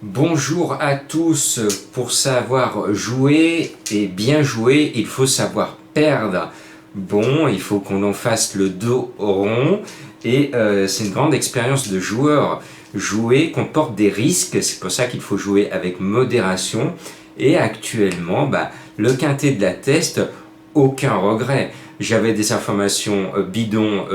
Bonjour à tous. Pour savoir jouer et bien jouer, il faut savoir perdre. Bon, il faut qu'on en fasse le dos rond et c'est une grande expérience de joueur. Jouer comporte des risques, c'est pour ça qu'il faut jouer avec modération. Et actuellement, le quintet de la test, aucun regret. J'avais des informations bidons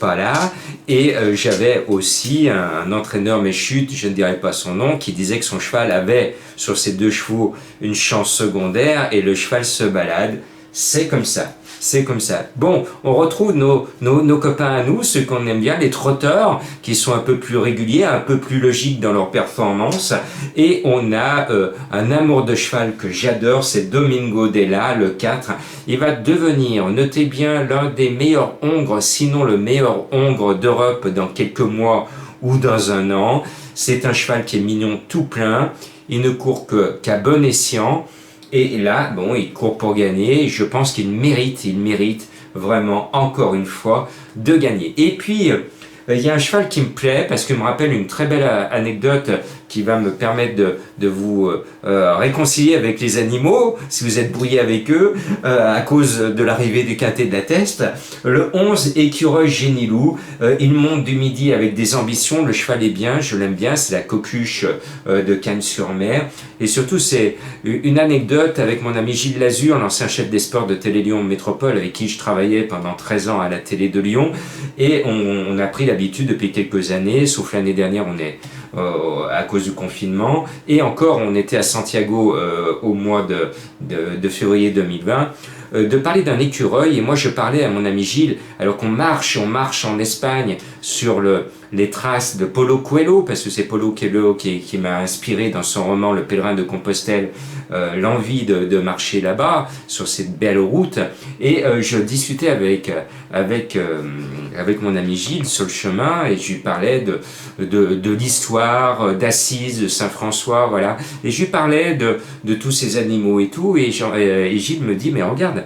pas là, et j'avais aussi un entraîneur, mais chut, je ne dirais pas son nom, qui disait que son cheval avait sur ses deux chevaux une chance secondaire et le cheval se balade. C'est comme ça. C'est comme ça. Bon, on retrouve nos copains à nous, ceux qu'on aime bien, les trotteurs, qui sont un peu plus réguliers, un peu plus logiques dans leur performance. Et on a un amour de cheval que j'adore, c'est Domingo Della, le 4. Il va devenir, notez bien, l'un des meilleurs hongres, sinon le meilleur hongre d'Europe dans quelques mois ou dans un an. C'est un cheval qui est mignon tout plein. Il ne court qu'à bon escient. Et là, bon, il court pour gagner. Je pense qu'il mérite vraiment, encore une fois, de gagner. Et puis, il y a un cheval qui me plaît parce qu'il me rappelle une très belle anecdote qui va me permettre de vous réconcilier avec les animaux, si vous êtes brouillé avec eux, à cause de l'arrivée du quintet de la test. Le 11, Écureuil Génilou, il monte du midi avec des ambitions, le cheval est bien, je l'aime bien, c'est la coqueluche de Cagnes-sur-Mer. Et surtout, c'est une anecdote avec mon ami Gilles Lazur, l'ancien chef des sports de Télé Lyon Métropole, avec qui je travaillais pendant 13 ans à la télé de Lyon. Et on a pris l'habitude depuis quelques années, sauf l'année dernière, on est à cause du confinement, et encore on était à Santiago au mois de février 2020, de parler d'un écureuil. Et moi je parlais à mon ami Gilles, alors qu'on marche en Espagne sur les traces de Paulo Coelho, parce que c'est Paulo Coelho qui m'a inspiré dans son roman Le Pèlerin de Compostelle, l'envie de marcher là-bas, sur cette belle route. Et je discutais avec mon ami Gilles sur le chemin, et je lui parlais de l'histoire d'Assise, de Saint-François, voilà. Et je lui parlais de tous ces animaux et tout, et Gilles me dit, mais regarde,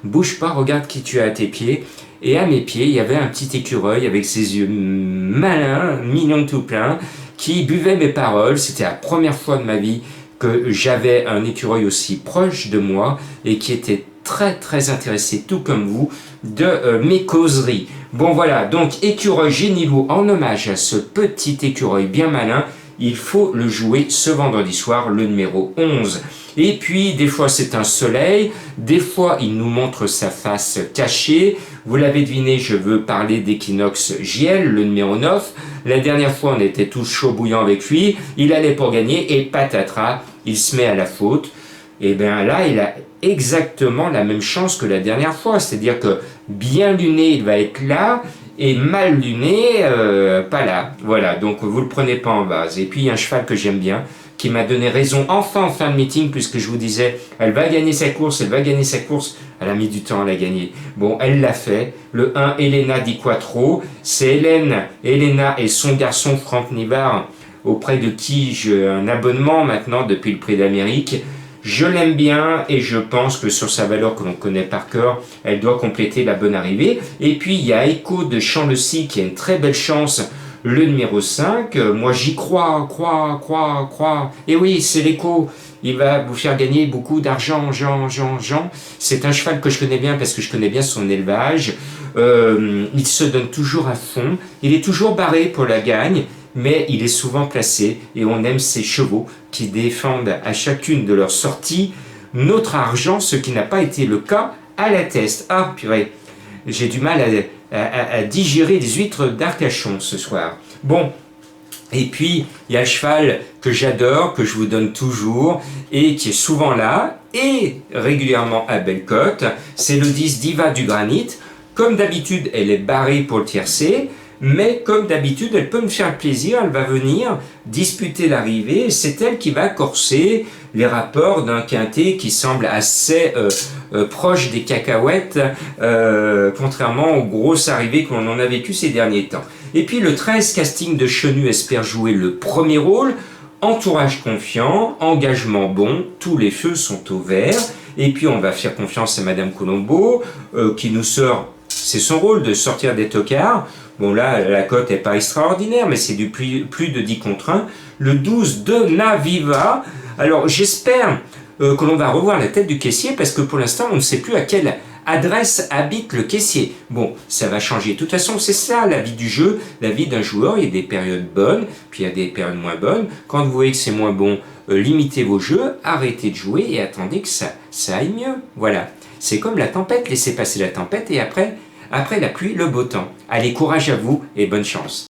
bouge pas, regarde qui tu as à tes pieds. Et à mes pieds, il y avait un petit écureuil avec ses yeux malins, mignons tout plein, qui buvait mes paroles. C'était la première fois de ma vie que j'avais un écureuil aussi proche de moi et qui était très très intéressé, tout comme vous, de mes causeries. Bon voilà, donc Écureuil Génilou, en hommage à ce petit écureuil bien malin, il faut le jouer ce vendredi soir, le numéro 11. Et puis, des fois c'est un soleil, des fois il nous montre sa face cachée. Vous l'avez deviné, je veux parler d'Equinox JL, le numéro 9. La dernière fois, on était tous chaud bouillant avec lui, il allait pour gagner, et patatras, il se met à la faute. Et bien là, il a exactement la même chance que la dernière fois, c'est-à-dire que bien luné, il va être là, et mal luné, pas là. Voilà, donc vous le prenez pas en base. Et puis il y a un cheval que j'aime bien, qui m'a donné raison enfin en fin de meeting, puisque je vous disais, elle va gagner sa course, elle a mis du temps à la gagner. Bon, elle l'a fait. Le 1, Elena Di Quattro, c'est Elena et son garçon Franck Nivard, auprès de qui j'ai un abonnement maintenant depuis le Prix d'Amérique. Je l'aime bien et je pense que sur sa valeur que l'on connaît par cœur, elle doit compléter la bonne arrivée. Et puis il y a Echo de Champ-le-Cy qui a une très belle chance, le numéro 5. Moi j'y crois. Et oui, c'est l'Echo. Il va vous faire gagner beaucoup d'argent, Jean. C'est un cheval que je connais bien parce que je connais bien son élevage. Il se donne toujours à fond. Il est toujours barré pour la gagne, mais il est souvent placé, et on aime ces chevaux qui défendent à chacune de leurs sorties notre argent, ce qui n'a pas été le cas à la test. Ah purée, j'ai du mal à digérer les huîtres d'Arcachon ce soir. Bon, et puis il y a un cheval que j'adore, que je vous donne toujours, et qui est souvent là, et régulièrement à belle cote, c'est le 10 Diva du Granit. Comme d'habitude, elle est barrée pour le tiercé, mais comme d'habitude, elle peut me faire plaisir, elle va venir disputer l'arrivée, et c'est elle qui va corser les rapports d'un quintet qui semble assez proche des cacahuètes, contrairement aux grosses arrivées qu'on en a vécues ces derniers temps. Et puis le 13, Casting de Chenu espère jouer le premier rôle, entourage confiant, engagement bon, tous les feux sont au vert, et puis on va faire confiance à Madame Colombo, qui nous sort, c'est son rôle de sortir des tocards, Bon là, la cote n'est pas extraordinaire, mais c'est du plus de 10 contre 1. Le 12 de Naviva. Alors j'espère que l'on va revoir la tête du caissier, parce que pour l'instant, on ne sait plus à quelle adresse habite le caissier. Bon, ça va changer. De toute façon, c'est ça la vie du jeu, la vie d'un joueur. Il y a des périodes bonnes, puis il y a des périodes moins bonnes. Quand vous voyez que c'est moins bon, limitez vos jeux, arrêtez de jouer et attendez que ça aille mieux. Voilà. C'est comme la tempête, laissez passer la tempête et après la pluie, le beau temps. Allez, courage à vous et bonne chance.